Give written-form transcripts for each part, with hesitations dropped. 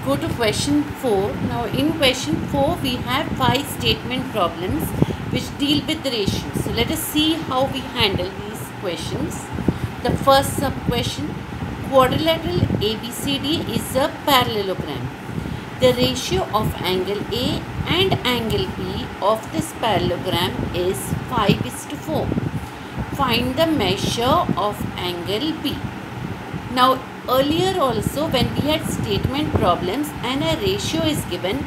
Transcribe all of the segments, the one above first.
Go to question 4. Now in question 4 we have 5 statement problems which deal with the ratios. So let us see how we handle these questions. The first sub question: quadrilateral ABCD is a parallelogram. The ratio of angle A and angle B of this parallelogram is 5:4. Find the measure of angle B. Now earlier also when we had statement problems and a ratio is given,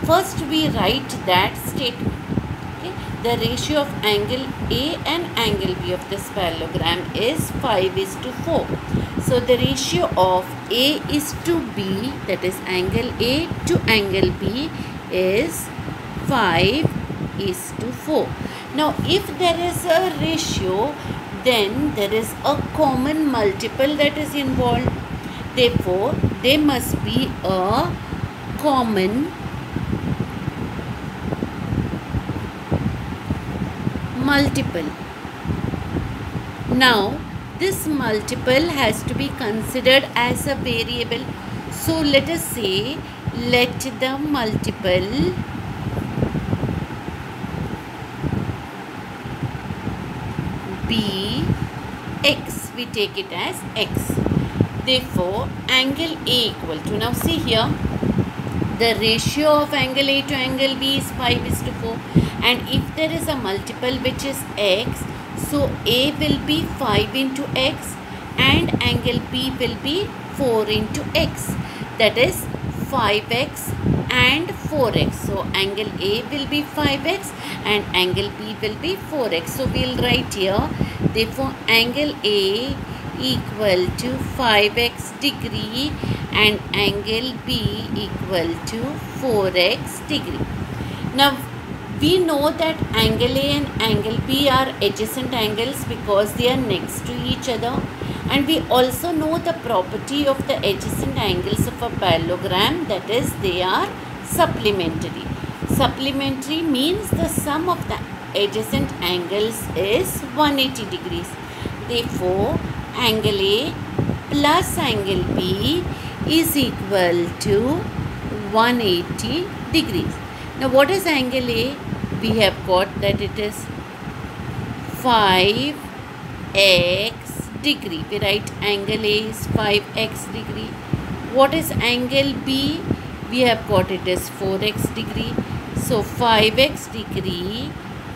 first we write that statement. Okay? The ratio of angle A and angle B of this parallelogram is 5:4. So the ratio of A is to B, that is angle A to angle B, is 5:4. Now if there is a ratio, then there is a common multiple that is involved. Therefore, there must be a common multiple. Now, this multiple has to be considered as a variable. So, let us say, let the multiple be x. We take it as x. Therefore, angle A equal to, now see here, the ratio of angle A to angle B is 5:4, and if there is a multiple which is x, so A will be 5 into x and angle B will be 4 into x, that is 5x and 4x. So angle A will be 5x and angle B will be 4x. So we will write here, therefore angle A equal to 5x degree and angle B equal to 4x degree. Now we know that angle A and angle B are adjacent angles because they are next to each other, and we also know the property of the adjacent angles of a parallelogram, that is they are supplementary. Supplementary means the sum of the adjacent angles is 180 degrees. Therefore angle A plus angle B is equal to 180 degrees. Now what is angle A? We have got that it is 5x degree. We write angle A is 5x degree. What is angle B? We have got it is 4x degree. So 5x degree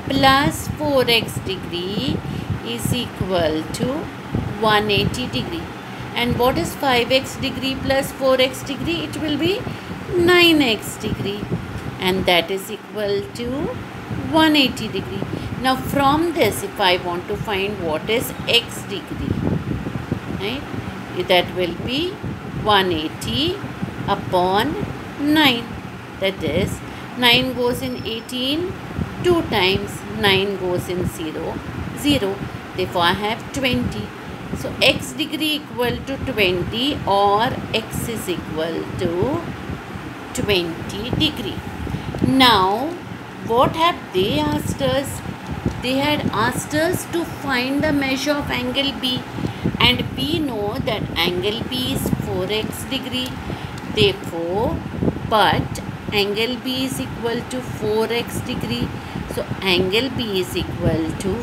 plus 4x degree is equal to 180 degree. And what is 5x degree plus 4x degree? It will be 9x degree, and that is equal to 180 degree. Now from this, if I want to find what is x degree, right, that will be 180 upon 9. That is 9 goes in 18 2 times, 9 goes in 0 0. Therefore I have 20. So x degree equal to 20, or x is equal to 20 degree. Now what have they asked us? They had asked us to find the measure of angle B, and we know that angle B is 4x degree. Therefore, but angle B is equal to 4x degree. So angle B is equal to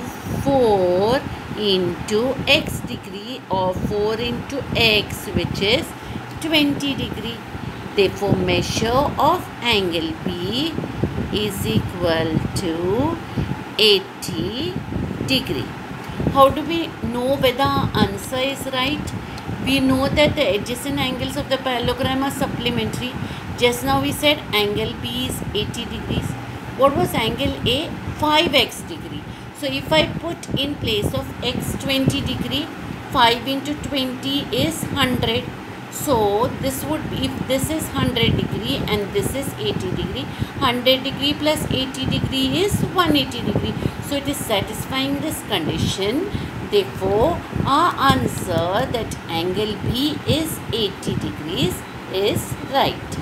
4 into x degree, or 4 into x, which is 20 degree. Therefore measure of angle B is equal to 80 degree. How do we know whether our answer is right? We know that the adjacent angles of the parallelogram are supplementary. Just now we said angle B is 80 degrees. What was angle A? 5x degree. So if I put in place of x 20 degree, 5 into 20 is 100. So this would be, if this is 100 degree and this is 80 degree, 100 degree plus 80 degree is 180 degree. So it is satisfying this condition. Therefore our answer that angle B is 80 degrees is right.